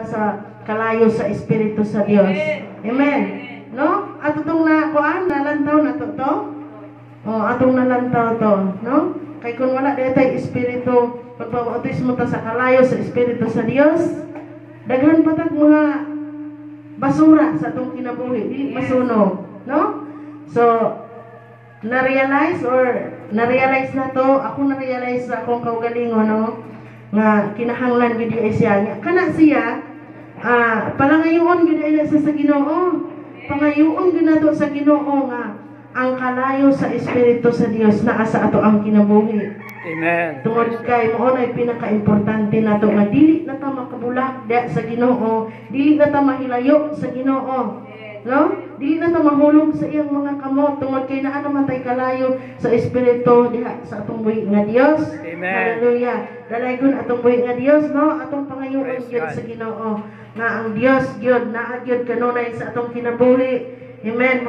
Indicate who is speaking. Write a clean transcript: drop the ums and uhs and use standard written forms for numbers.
Speaker 1: sa kalayo sa Espiritu sa Dios. Amen. No? At itong nalantaw na to. Atong nalantaw to, no? Kay kung wala detay Espiritu, pagpabautismo ta sa kalayo sa Espiritu sa Dios, daghan patag mga basura sa atong kinabuhi, di masunog, no? So, na-realize na to, ako na-realize sa akong kaugalingon, no? Nga kinahanglan gid siya. Kana siya, palangayon gid sa Ginoo. Pangayoon gid nato sa Ginoo nga ang kalayo sa Espiritu sa Dios naa sa ato ang kinabuhi.
Speaker 2: Amen.
Speaker 1: Tungod kay mao nay pinaka-importante nato nga dili na ta makabulak sa Ginoo, dili na ta mahilayo sa Ginoo. No? Dili na ta mahulog sa iyang mga kamot tungod kay naa naman tay kalayo sa Espiritu diha sa atong buhi nga Dios.
Speaker 2: Amen.
Speaker 1: Hallelujah. Dalaygon atong buhi nga Dios, no? Atong pangayoon gyud sa Ginoo nga ang Dios gyud naa gyud kanunay sa atong kinabuhi. Amen.